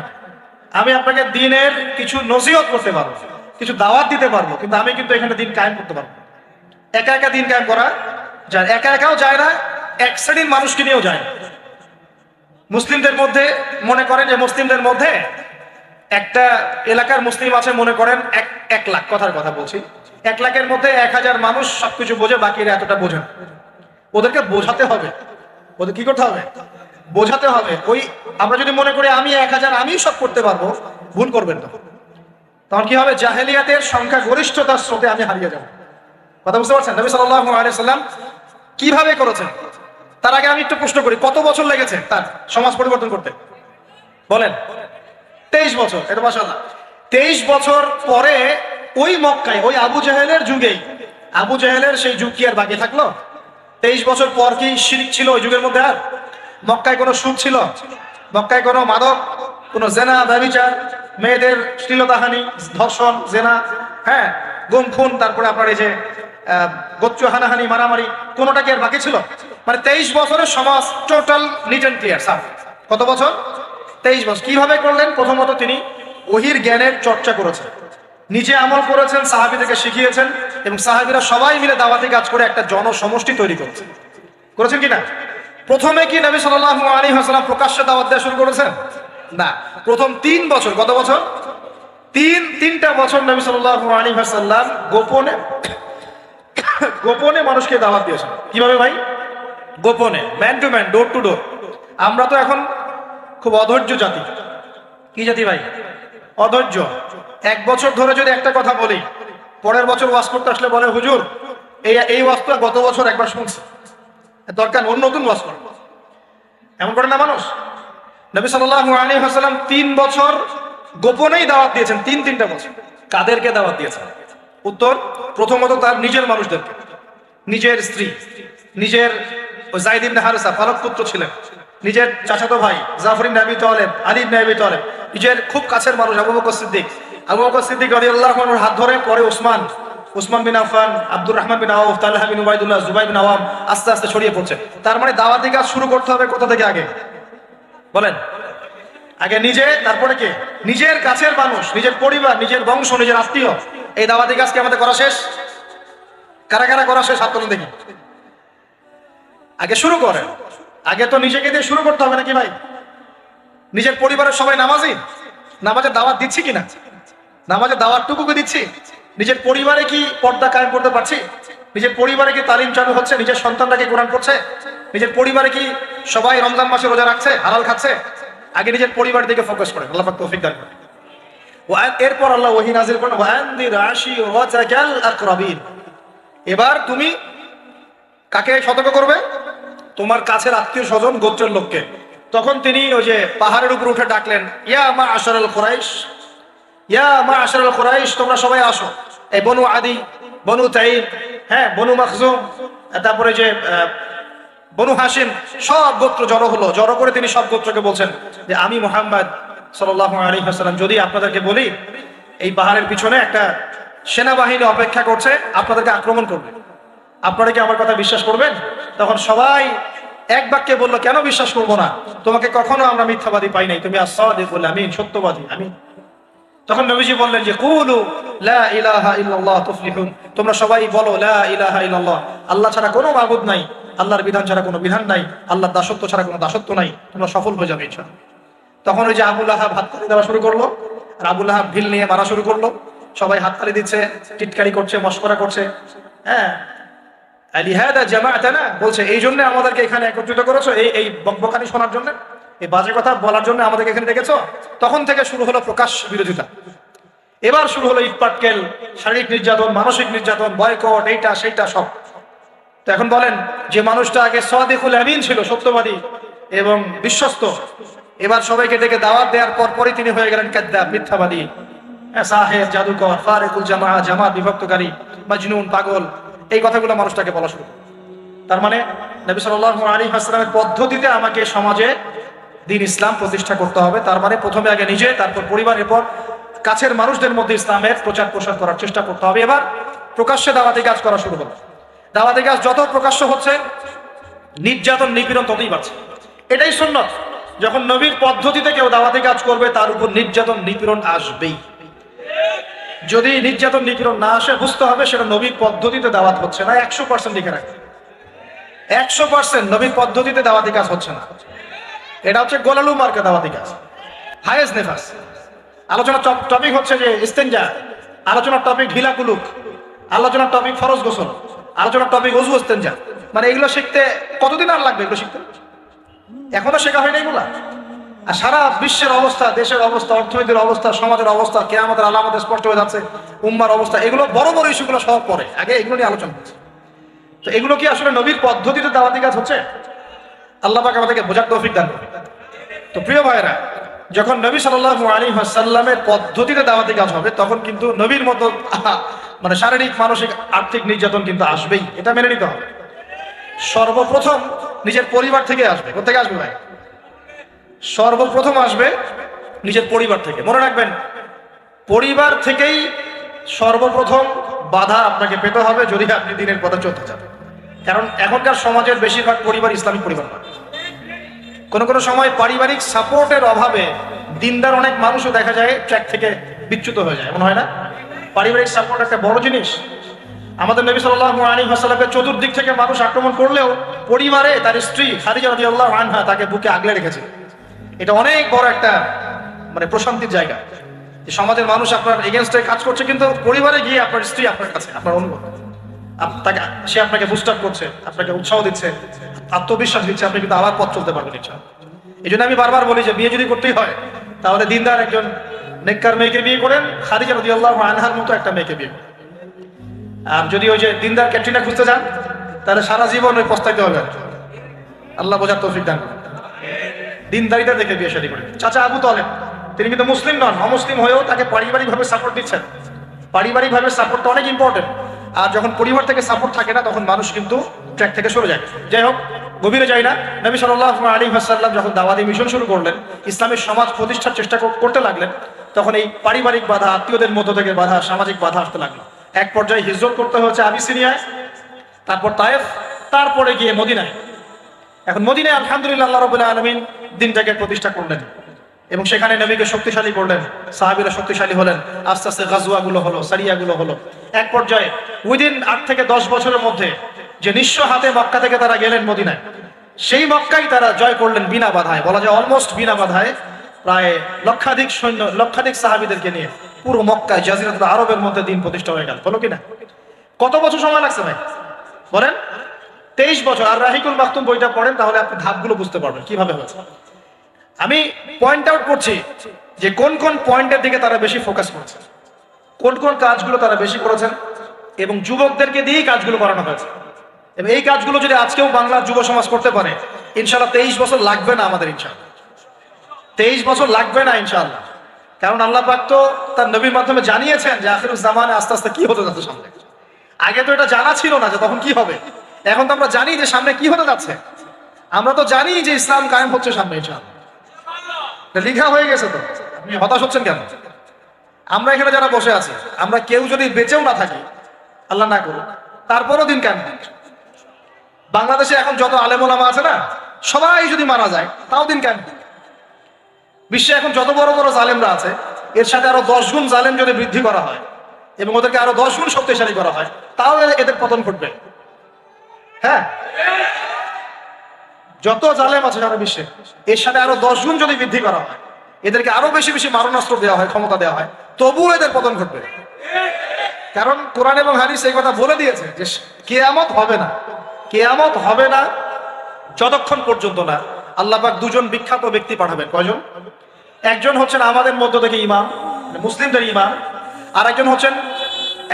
আমি আপনাকে দিনের কিছু নসিহত করতে পারবো, কিছু দাওয়াত দিতে পারবো, কিন্তু আমি কিন্তু এখানে দিন কায়েম করতে পারবো। একা একা দিন কায়েম করা যায়, একা একাও যায় না, এক শ্রেণীর মানুষকে নিয়েও যায় না। মুসলিমদের মধ্যে মনে করেন যে মুসলিমদের মধ্যে একটা এলাকার মুসলিম আছে, মনে করেন 1 লাখ, কথার কথা বলছি, 1 লাখের মধ্যে 1000 মানুষ সবকিছু বোঝে, বাকিরা এতটা বোঝে না। ওদেরকে বোঝাতে হবে। ওদের কি করতে হবে? বোঝাতে হবে। ওই আমরা যদি মনে করি আমি 1000 আমি সব করতে পারবো, ভুল করবেন না। তখন কি হবে? জাহেলিয়াতের সংখ্যা গরিষ্ঠতার স্রোতে আমি হারিয়ে যাব। কথা বুঝতে পারছেন? নবী সাল্লাল্লাহু আলাইহি ওয়াসাল্লাম কিভাবে করেছেন? তার আগে আমি একটু প্রশ্ন করি, কত বছর লেগেছে তার সমাজ পরিবর্তন করতে? বলেন। 23 বছর। এটা মাশাআল্লাহ। 23 বছর পরে ওই মক্কায়, ওই আবু জাহেলের যুগেই, আবু জাহেলের সেই যুগ কি আর বাকি থাকলো? 23 বছর পর কি শিরক ছিল ওই যুগের মধ্যে? আর মক্কায় কোনো সুদ ছিল? মক্কায় কোনো মাদক, কোনো জেনা, ব্যভিচার, মেয়েদের শ্লীলতাহানি, ধর্ষণ, জেনা, হ্যাঁ, গুম খুন, তারপরে আপনার এই যে গোচ্চ হানাহানি, মারামারি, কোনোটা কি আর বাকি ছিল? মানে 23 বছরের সমাজ টোটাল নিট অ্যান্ড ক্লিয়ার সাফ। কত বছর? 23 বছর। কিভাবে করলেন? প্রথমত তিনি ওহির জ্ঞানের চর্চা করেছেন, নিজে আমল করেছেন, সাহাবীদেরকে শিখিয়েছেন, এবং সাহাবীরা সবাই মিলে দাওয়াতি কাজ করে একটা জনসমষ্টি তৈরি করেছেন। করেছেন কিনা? প্রথমে কি নবী সাল্লাল্লাহু আলাইহি ওয়াসাল্লাম প্রকাশ্যে দাওয়াত দেওয়া শুরু করেছেন? না। প্রথম 3 বছর, কত বছর? তিনটা বছর নবী সাল্লাল্লাহু আলাইহি ওয়াসাল্লাম গোপনে গোপনে মানুষকে দাওয়াত দিয়েছেন। কিভাবে ভাই? গোপনে, man to man, door to door. আমরা তো এখন খুব অধৈর্য জাতি। কি জাতি ভাই? অধৈর্য। 1 বছর ধরে যদি একটা কথা বলি, পরের বছর ওয়াজ করতে আসলে বলে হুজুর এই ওয়াজটা গত বছর একবার শুনছি, দরকার অন্য নতুন ওয়াজ করো। এমন করে না মানুষ? নবী সাল্লাল্লাহু আলাইহি ওয়াসাল্লাম 3 বছর গোপনেই দাওয়াত দিয়েছেন। তিনটা বছর। কাদেরকে দাওয়াত দিয়েছেন? উত্তর, প্রথমত তার নিজের মানুষদেরকে, নিজের স্ত্রী, নিজের যায়েদ ইবনে হারেসা পালক পুত্র ছিলেন, নিজের চাচাতো ভাই জাফর ইবনে আবি তালেব, আলী ইবনে আবি তালেব, নিজের খুব কাছের মানুষ আবু বকর সিদ্দিক। আবু বকর সিদ্দিক রাদিয়াল্লাহু আনহুর হাত ধরে পরে ওসমান বিন আফফান, আব্দুর রহমান বিন আউফ, তালহা বিন উবাইদুল্লাহ, জুবাইর বিন আওয়াম আস্তে আস্তে ছড়িয়ে পড়ছে। তার মানে দাওয়াতি কাজ শুরু করতে হবে কোথা থেকে? আগে বলেন। আগে নিজে, তারপরে কে? নিজের কাছের মানুষ, নিজের পরিবার, নিজের বংশ, নিজের আত্মীয়। এই দাওয়াতি কাজ কি আমাদের করা শেষ? কারা কারা করা শেষ? হাত তুলুন দেখি। আগে শুরু করেন। আগে তো নিজেকে দিয়ে শুরু করতে হবে নাকি ভাই? নিজের পরিবারের সবাই নামাজি, নামাজের দাওয়াত দিচ্ছি কিনা? নামাজের দাওয়াতটুকুকে দিচ্ছি? নিজের পরিবারে কি পর্দা কায়েম করতে পারছি? নিজের পরিবারে কি তালিম চালু হচ্ছে? নিজের সন্তানরা কি কোরআন পড়ছে? নিজের পরিবারে কি সবাই রমজান মাসে রোজা রাখছে, হালাল খাচ্ছে? আগে নিজের পরিবারের দিকে ফোকাস করেন, আল্লাহ পাক তৌফিক দান করেন। এরপর আল্লাহ ওহী নাযিল করেন, ওয়ানদির আশিরাতাকাল আকরাবিন। এবার তুমি কাকে সতর্ক করবে? তোমার কাছের আত্মীয় স্বজন, গোত্রের লোককে। তখন তিনি ওই যে পাহাড়ের উপর উঠে ডাকলেন, ইয়া মা'আশারাল কুরাইশ, ইয়া মা'আশারাল কুরাইশ, তোমরা সবাই আসো। এই বনু আদি, বনু তাইব, হ্যাঁ, বনু মাখজুম, তারপরে যে বনু হাশিম, সব গোত্র জড়ো হলো। জড়ো করে তিনি সব গোত্রকে বলছেন যে আমি মুহাম্মদ সাল্লাল্লাহু আলাইহি ওয়াসাল্লাম যদি আপনাদেরকে বলি এই পাহাড়ের পিছনে একটা সেনাবাহিনী অপেক্ষা করছে, আপনাদেরকে আক্রমণ করবে, আপনারা কি আমার কথা বিশ্বাস করবেন? তখন সবাই এক বাক্যে বললো, কেন বিশ্বাস করবো না? তোমাকে কখনো আমরা মিথ্যাবাদী পাই নাই, তুমি as-সাদিকুল আমিন, সত্যবাদী। আমিন। তখন নবীজি বললেন যে কুলু লা ইলাহা ইল্লাল্লাহ তুফলিহুন, তোমরা সবাই বলো লা ইলাহা ইল্লাল্লাহ, আল্লাহ ছাড়া কোনো মাবুদ নাই, আল্লাহর বিধান ছাড়া কোনো বিধান নাই, আল্লাহর দাসত্ব ছাড়া কোনো দাসত্ব নাই, তোমরা সফল হয়ে যাবে ইনশাআল্লাহ। তখন ওই যে আবু লাহাব হাততালি দেওয়া শুরু করলো, আর আবু লাহাব ঢিল নিয়ে মারা শুরু করলো। সবাই হাততালি দিচ্ছে, টিটকারি করছে, মশকরা করছে। হ্যাঁ, আলিহাদা জামাআতানা, বলছে এই জন্য আমাদেরকে এখানে একত্রিত করেছো, এই বকবকানি শোনার জন্য, এই বাজে কথা বলার জন্য আমাদেরকে এখানে ডেকেছো। তখন থেকে শুরু হলো প্রকাশ বিরোধিতা। এবার শুরু হলো ইটপাটকেল, শারীরিক নির্যাতন, মানসিক নির্যাতন, বয়কট, এইটা সেইটা সব। তো এখন বলেন, যে মানুষটা আগে সাদিকুল আমিন ছিল, সত্যবাদী এবং বিশ্বস্ত, এবার সবাইকে ডেকে দাওয়াত দেওয়ার পরই তিনি হয়ে গেলেন কাযযাব, মিথ্যাবাদী, সাহের, জাদুকর, ফারিকুল জামাআত, জামাত বিভক্তকারী, মাজনুন, পাগল, এই কথাগুলো মানুষটাকে বলা শুরু। তার মানে নবী সাল্লাল্লাহু আলাইহি ওয়াসাল্লামের পদ্ধতিতে আমাকে সমাজে দ্বীন ইসলাম প্রতিষ্ঠা করতে হবে। তার মানে প্রথমে আগে নিজে, তারপর পরিবার, এরপর কাছের মানুষদের মধ্যে ইসলামের প্রচার প্রসার করার চেষ্টা করতে হবে। এবার প্রকাশ্যে দাওয়াতি কাজ করা শুরু হলো। দাওয়াতি কাজ যত প্রকাশ্য হচ্ছে, নির্যাতন, নিপীড়ন ততই বাড়ছে। এটাই সুন্নাত। যখন নবীর পদ্ধতিতে কেউ দাওয়াতি কাজ করবে, তার উপর নির্যাতন, নিপীড়ন আসবেই। যদি নির্যাতন, নিপীড়ন না আসে, বুঝতে হবে সেটা নবীর পদ্ধতিতে দাওয়াত হচ্ছে না। 100% লিখে রাখবে, 100% নবীর পদ্ধতিতে দাওয়াতি কাজ হচ্ছে না। এটা হচ্ছে গোলালু মার্কা দাওয়াতি কাজ, হায়েস নেফাস। আলোচনার টপিক হচ্ছে যে ইস্তেঞ্জা, আলোচনার টপিক ঢিলা কুলুক, আলোচনার টপিক ফরজ গোসল, আলোচনার টপিক ওযু ইস্তেঞ্জা। মানে এগুলো শিখতে কতদিন আর লাগবে? এগুলো শিখতে এখনো শেখা হয়নি এগুলা। আর সারা বিশ্বের অবস্থা, দেশের অবস্থা, অর্থনীতির অবস্থা, সমাজের অবস্থা, কিয়ামতের আলামত স্পষ্ট হয়ে যাচ্ছে, উম্মার অবস্থা, এগুলো বড় বড় ইস্যুগুলো সব পরে, আগে এগুলো নিয়ে আলোচনা হচ্ছে। তো এগুলো কি আসলে নবীর পদ্ধতিতে দাওয়াতি কাজ হচ্ছে? আল্লাহ পাক আমাদেরকে বোঝার তৌফিক দান করুন। তো প্রিয় ভাইরা, যখন নবী সাল্লাল্লাহু আলাইহি ওয়াসাল্লামের পদ্ধতিতে দাওয়াতি কাজ হবে, তখন কিন্তু নবীর মতো মানে শারীরিক, মানসিক, আর্থিক নির্যাতন কিন্তু আসবেই, এটা মেনে নিতে হবে। সর্বপ্রথম নিজের পরিবার থেকে আসবে। কোথেকে আসবে ভাই? সর্বপ্রথম আসবে নিজের পরিবার থেকে। মনে রাখবেন, পরিবার থেকেই সর্বপ্রথম বাধা আপনাকে পেতে হবে যদি আপনি দিনের পথে চলতে চান। কারণ এখনকার সমাজের বেশিরভাগ পরিবার ইসলামিক পরিবার না। কোনো কোনো সময় পারিবারিক সাপোর্টের অভাবে দিনদার অনেক মানুষও দেখা যায় ট্র্যাক থেকে বিচ্যুত হয়ে যায়, এমন হয় না? পারিবারিক সাপোর্ট একটা বড় জিনিস। আমাদের নবী সাল্লাল্লাহু আলাইহি ওয়াসাল্লামের চতুর্দিক থেকে মানুষ আক্রমণ করলেও পরিবারে তার স্ত্রী খাদিজা রাদিয়াল্লাহু আনহা তাকে বুকে আগলে রেখেছে। এটা অনেক বড় একটা মানে প্রশান্তির জায়গা, যে সমাজের মানুষ আপনার এগেনস্টে কাজ করছে, কিন্তু পরিবারে গিয়ে আপনার স্ত্রী আপনার কাছে, আপনার অনুভব, তাকে, সে আপনাকে বুস্ট আপ করছে, আপনাকে উৎসাহ দিচ্ছে, আত্মবিশ্বাস দিচ্ছে, আপনি কিন্তু আবার পথ চলতে পারবেন ইনশাআল্লাহ। এই জন্য আমি বারবার বলি যে বিয়ে যদি করতেই হয় তাহলে দিনদার একজন নেককার মেয়েকে বিয়ে করেন, খাদিজা রাদিয়াল্লাহু আনহার মতো একটা মেয়েকে বিয়ে করেন। আর যদি ওই যে দিনদার ক্যাটরিনা খুঁজতে যান তাহলে সারা জীবন ওই পস্তাইতে হবে। আল্লাহ বোঝার তৌফিক দান করুন। দিনদারিতা দেখে বিয়ে শাদী করেন। চাচা আবু তালেব, তিনি কিন্তু মুসলিম নন, অমুসলিম হয়েও তাকে পারিবারিকভাবে সাপোর্ট দিচ্ছেন। পারিবারিকভাবে সাপোর্টটা অনেক ইম্পর্টেন্ট। আর যখন পরিবার থেকে সাপোর্ট থাকে না, তখন মানুষ কিন্তু ট্র্যাক থেকে সরে যায়। যাই হোক, গভীরে যাই না। নবী সাল্লাল্লাহু আলাইহি ওয়াসাল্লাম যখন দাওয়াতি মিশন শুরু করলেন, ইসলামের সমাজ প্রতিষ্ঠার চেষ্টা করতে লাগলেন, তখন এই পারিবারিক বাধা, আত্মীয়দের মধ্য থেকে বাধা, সামাজিক বাধা আসতে লাগলো। এক পর্যায়ে হিজরত করতে হয়েছে আবিসিনিয়ায়, তারপর তায়েফ, তারপরে গিয়ে মদিনায়। এখন মদিনায় আলহামদুলিল্লাহ আল্লাহ রাব্বুল আলামিন দিনটাকে প্রতিষ্ঠা করলেন এবং সেখানে নবীকে শক্তিশালী করলেন, সাহাবীরা শক্তিশালী হলেন। আস্তে আস্তে গাজওয়াগুলো হলো, সারিয়াগুলো হলো। এক পর্যায়ে উইদিন 8 থেকে 10 বছরের মধ্যে যে নিঃস্ব হাতে মক্কা থেকে তারা গেলেন মদিনায়, সেই মক্কাই তারা জয় করলেন বিনা বাধায়, বলা যায় অলমোস্ট বিনা বাধায়। প্রায় লক্ষাধিক সৈন্য, লক্ষাধিক সাহাবীদেরকে নিয়ে পুরো মক্কায়, জাজিরাতুল আরবের মধ্যে দিন প্রতিষ্ঠা হয়ে গেল। হলো কিনা? কত বছর সময় লাগছে ভাই বলেন? 23 বছর। আর রাহিকুল মাকতুম বইটা পড়েন, তাহলে আপনি ধাপগুলো বুঝতে পারবেন কিভাবে হয়েছে। আমি পয়েন্ট আউট করছি যে কোন কোন পয়েন্টের দিকে তারা বেশি ফোকাস করেছে, কোন কোন কাজগুলো তারা বেশি করেছেন, এবং যুবকদেরকে দিয়েই কাজগুলো করানো হয়েছে। এবং এই কাজগুলো যদি আজকেও বাংলার যুব সমাজ করতে পারে, ইনশাআল্লাহ 23 বছর লাগবে না আমাদের, ইনশাআল্লাহ 23 বছর লাগবে না ইনশাআল্লাহ। কারণ আল্লাহ পাক তো তার নবীর মাধ্যমে জানিয়েছেন যে আখিরুজ জামানে আস্তে আস্তে কি হতে যাচ্ছে সামনে। আগে তো এটা জানা ছিল না যে তখন কি হবে। এখন তো আমরা জানি যে সামনে কি হতে যাচ্ছে। আমরা তো জানি যে ইসলাম কায়েম হচ্ছে সামনে ইনশাআল্লাহ, লিখা হয়ে গেছে। তো আপনি হতাশ হচ্ছেন কেন? আমরা এখানে যারা বসে আছি, আমরা কেউ যদি বেঁচেও না থাকি, আল্লাহ না করুন, তারপরও দিন কেন? বাংলাদেশে এখন যত আলেম ওলামা আছে না, সবাই যদি মারা যায় তাও দিন কেন? বিশ্বে এখন যত বড় বড় জালেমরা আছে, এর সাথে আরো 10 গুণ জালেম যদি বৃদ্ধি করা হয় এবং ওদেরকে আরো 10 গুণ শক্তিশালী করা হয়, তাও এদের পতন ঘটবে। হ্যাঁ, যত জালেম আছে সারা বিশ্বে, এর সাথে আরো 10 গুণ যদি বৃদ্ধি করা হয়, এদেরকে আরো বেশি বেশি মারণাস্ত্র দেওয়া হয়, ক্ষমতা দেওয়া হয়, তবুও এদের পতন ঘটবে। কারণ কোরআন এবং হাদিস এই কথা বলে দিয়েছে যে কিয়ামত হবে না। কিয়ামত হবে না যতক্ষণ পর্যন্ত না আল্লাহ পাক দুজন বিখ্যাত ব্যক্তি পাঠাবেন। কয়জন? একজন হচ্ছেন আমাদের মধ্য থেকে ইমাম, মুসলিমদের ইমাম, আর একজন হচ্ছেন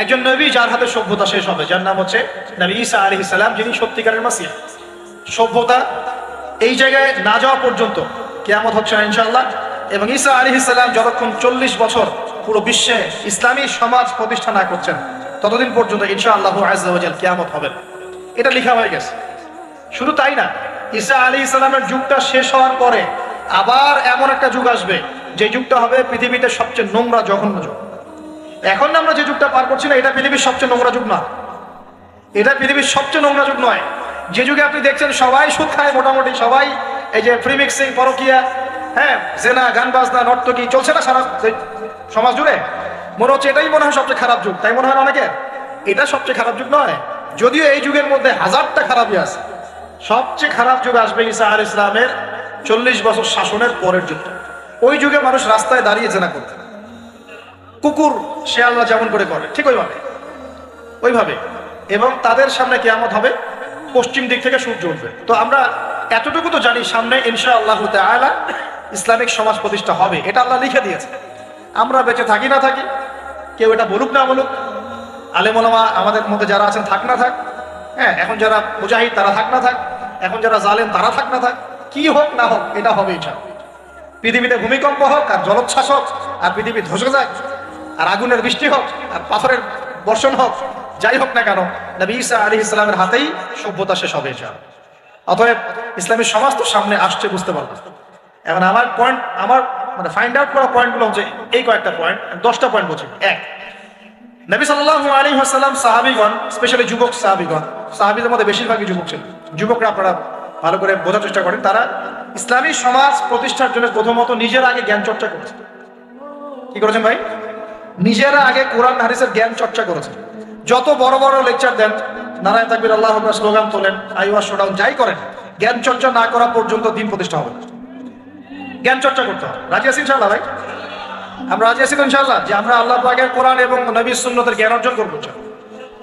একজন নবী যার হাতে সভ্যতা শেষ হবে, যার নাম হচ্ছে নবী ঈসা আলাইহিস সালাম, যিনি সত্যিকারের মাসিহ। সভ্যতা এই জায়গায় না যাওয়া পর্যন্ত কিয়ামত হচ্ছে না ইনশাআল্লাহ। এবং ঈসা আলাইহিস সালাম যতক্ষণ 40 বছর পুরো বিশ্বে ইসলামী সমাজ প্রতিষ্ঠা না করছেন, ততদিন পর্যন্ত ইনশাআল্লাহ আযজা ওয়া জাল কিয়ামত হবে। এটা লেখা হয়ে গেছে। শুধু তাই না, ঈসা আলাইহিস সালামের যুগটা শেষ হওয়ার পরে আবার এমন একটা যুগ আসবে, যে যুগটা হবে পৃথিবীতে সবচেয়ে নোংরা, জঘন্য যুগ। এখন আমরা যে যুগটা পার করছি না, এটা পৃথিবীর সবচেয়ে নোংরা যুগ না। এটা পৃথিবীর সবচেয়ে নোংরা যুগ নয়। যে যুগে আপনি দেখছেন সবাই সুদ খায়, মোটামুটি সবাই এই যে ফ্রি মিক্সিং, পরকিয়া, হ্যাঁ, জেনা, গান বাজনা, নর্তকী চলছে না সারা সমাজ জুড়ে, মনে হচ্ছে এটাই মনে হয় সবচেয়ে খারাপ যুগ, তাই মনে হয় অনেকে। এটা সবচেয়ে খারাপ যুগ নয়, যদিও এই যুগের মধ্যে হাজারটা খারাপই আছে। সবচেয়ে খারাপ যুগ আসবে ঈসা আলাইহিস সালামের 40 বছর শাসনের পরের যুগটা। ওই যুগে মানুষ রাস্তায় দাঁড়িয়ে জেনা করত, কুকুর শেয়ালরা যেমন করে করে ঠিক ওইভাবে। এবং তাদের সামনে কিয়ামত হবে, পশ্চিম দিক থেকে সূর্য উঠবে। তো আমরা এতটুকু তো জানি, সামনে ইনশাআল্লাহ তাআলা ইসলামিক সমাজ প্রতিষ্ঠা হবে, এটা আল্লাহ লিখে দিয়েছে। আমরা বেঁচে থাকি না থাকি, কেউ এটা বলুক না বলুক, আলেম ওলামা আমাদের মধ্যে যারা আছেন থাক না থাক, হ্যাঁ, এখন যারা মুজাহিদ তারা থাক না থাক, এখন যারা জালেম তারা থাক না থাক, কি হোক না হোক এটা হবে। এটা পৃথিবীতে ভূমিকম্প হোক আর জলোচ্ছ্বাস হোক আর পৃথিবী ধসে যায় আর আগুনের বৃষ্টি হোক আর পাথরের বর্ষণ হোক, যাই হোক না কেন নবী ঈসা আলাইহিস সালামের হাতেই সভ্যতা শেষ হবে। এটা অতএব ইসলামী সমাজ তো সামনে আসছে, বুঝতে পারবো। এখন আমার পয়েন্ট, আমার মানে ফাইন্ড আউট করা পয়েন্টগুলো হচ্ছে এই কয়েকটা পয়েন্ট, 10টা পয়েন্ট বলছি। এক, নবী সাল্লাল্লাহু আলাইহি ওয়াসাল্লাম সাহাবীগণ, স্পেশালি যুবক সাহাবীগণ, সাহাবীদের মধ্যে বেশিরভাগই যুবক ছিলেন, যুবকরা আপনারা ভালো করে বোঝার চেষ্টা করেন, তারা ইসলামী সমাজ প্রতিষ্ঠার জন্য প্রথমত নিজের আগে জ্ঞান চর্চা করেছে। কি করেছেন ভাই? নিজেরা আগে কোরআন হাদিসের জ্ঞান চর্চা করেছেন। যত বড় বড় লেকচার দেন, নারায়ে তাকবীর, আল্লাহু আকবার স্লোগান তোলেন, আইওয়া শোডাউন যাই করেন, জ্ঞান চর্চা না করা পর্যন্ত দিন প্রতিষ্ঠা হবে না। জ্ঞান চর্চা করতে হবে। রাজি আছি ইনশাআল্লাহ ভাই? আমরা রাজি আছি তো ইনশাআল্লাহ যে আমরা আল্লাহ পাকের কোরআন এবং নবীর সুন্নতের জ্ঞান অর্জন করবো।